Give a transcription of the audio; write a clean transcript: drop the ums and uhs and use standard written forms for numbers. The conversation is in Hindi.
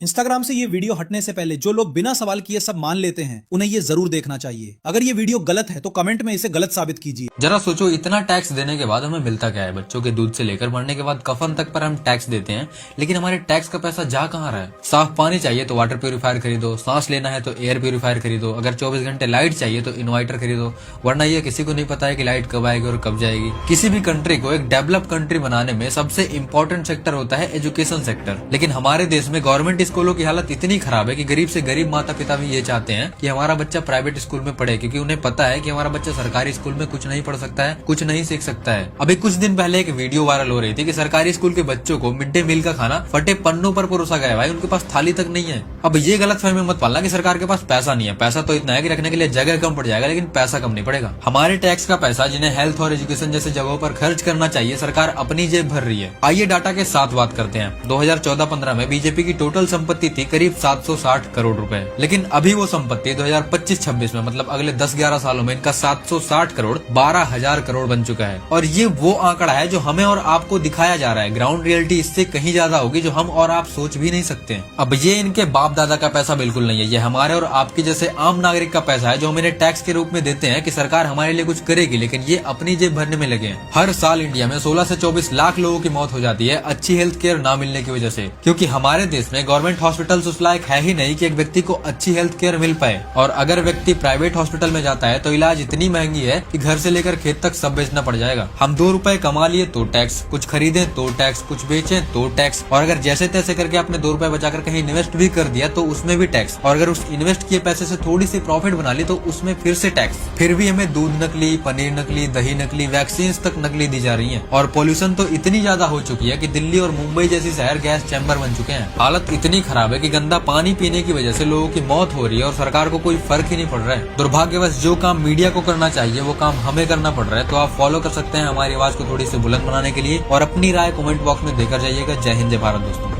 इंस्टाग्राम से ये वीडियो हटने से पहले जो लोग बिना सवाल किए सब मान लेते हैं उन्हें ये जरूर देखना चाहिए। अगर ये वीडियो गलत है तो कमेंट में इसे गलत साबित कीजिए। जरा सोचो, इतना टैक्स देने के बाद हमें मिलता क्या है? बच्चों के दूध से लेकर मरने के बाद कफन तक पर हम टैक्स देते हैं, लेकिन हमारे टैक्स का पैसा जा कहाँ रहा है? साफ पानी चाहिए तो वाटर प्यूरिफायर खरीदो, सांस लेना है तो एयर प्यूरिफायर खरीदो, अगर 24 घंटे लाइट चाहिए तो इन्वर्टर खरीदो, वरना ये किसी को नहीं पता है कि लाइट कब आएगी और कब जाएगी। किसी भी कंट्री को एक डेवलप कंट्री बनाने में सबसे इम्पोर्टेंट सेक्टर होता है एजुकेशन सेक्टर, लेकिन हमारे देश में गवर्नमेंट स्कूलों की हालत इतनी खराब है कि गरीब से गरीब माता पिता भी ये चाहते हैं कि हमारा बच्चा प्राइवेट स्कूल में पढ़े, क्योंकि उन्हें पता है कि हमारा बच्चा सरकारी स्कूल में कुछ नहीं पढ़ सकता है, कुछ नहीं सीख सकता है। अभी कुछ दिन पहले एक वीडियो वायरल हो रही थी कि सरकारी स्कूल के बच्चों को मिड डे मील का खाना फटे पन्नों पर परोसा गया। भाई, उनके पास थाली तक नहीं है। अब ये गलतफहमी मत पालना कि सरकार के पास पैसा नहीं है। पैसा तो इतना है कि रखने के लिए जगह कम पड़ जाएगा, लेकिन पैसा कम नहीं पड़ेगा। हमारे टैक्स का पैसा जिन्हें हेल्थ और एजुकेशन जैसे जगहों पर खर्च करना चाहिए, सरकार अपनी जेब भर रही है। आइए डाटा के साथ बात करते हैं। 2014-15 में बीजेपी की टोटल संपत्ति थी करीब 760 करोड़ रुपए, लेकिन अभी वो संपत्ति 2025-26 में मतलब अगले 10-11 सालों में इनका 760 करोड़ 12,000 करोड़ बन चुका है। और ये वो आंकड़ा है जो हमें और आपको दिखाया जा रहा है। ग्राउंड रियलिटी इससे कहीं ज्यादा होगी जो हम और आप सोच भी नहीं सकते हैं। अब ये इनके बाप दादा का पैसा बिल्कुल नहीं है, ये हमारे और आपके जैसे आम नागरिक का पैसा है जो हम इन्हें टैक्स के रूप में देते हैं कि सरकार हमारे लिए कुछ करेगी, लेकिन ये अपनी जेब भरने में लगे हैं। हर साल इंडिया में 16 से 24 लाख लोगों की मौत हो जाती है अच्छी हेल्थ केयर ना मिलने की वजह से, क्योंकि हमारे देश में गवर्नमेंट हॉस्पिटल उस लायक है ही नहीं कि एक व्यक्ति को अच्छी हेल्थ केयर मिल पाए। और अगर व्यक्ति प्राइवेट हॉस्पिटल में जाता है तो इलाज इतनी महंगी है कि घर से लेकर खेत तक सब बेचना पड़ जाएगा। हम 2 रुपए कमा लिए तो टैक्स, कुछ खरीदे तो टैक्स, कुछ बेचे तो टैक्स, और अगर जैसे तैसे करके आपने 2 रुपए बचाकर कहीं इन्वेस्ट भी कर दिया तो उसमें भी टैक्स, और अगर उस इन्वेस्ट किए पैसे से थोड़ी सी प्रॉफिट बना ली तो उसमें फिर से टैक्स। फिर भी हमें दूध नकली, पनीर नकली, दही नकली, वैक्सीन तक नकली दी जा रही है। और पॉल्यूशन तो इतनी ज्यादा हो चुकी है कि दिल्ली और मुंबई जैसी शहर गैस चैम्बर बन चुके हैं। हालत इतनी खराब है कि गंदा पानी पीने की वजह से लोगों की मौत हो रही है और सरकार को कोई फर्क ही नहीं पड़ रहा है। दुर्भाग्यवश जो काम मीडिया को करना चाहिए वो काम हमें करना पड़ रहा है। तो आप फॉलो कर सकते हैं हमारी आवाज को थोड़ी सी बुलंद बनाने के लिए, और अपनी राय कमेंट बॉक्स में देकर जाइएगा। जय हिंद, जय भारत दोस्तों।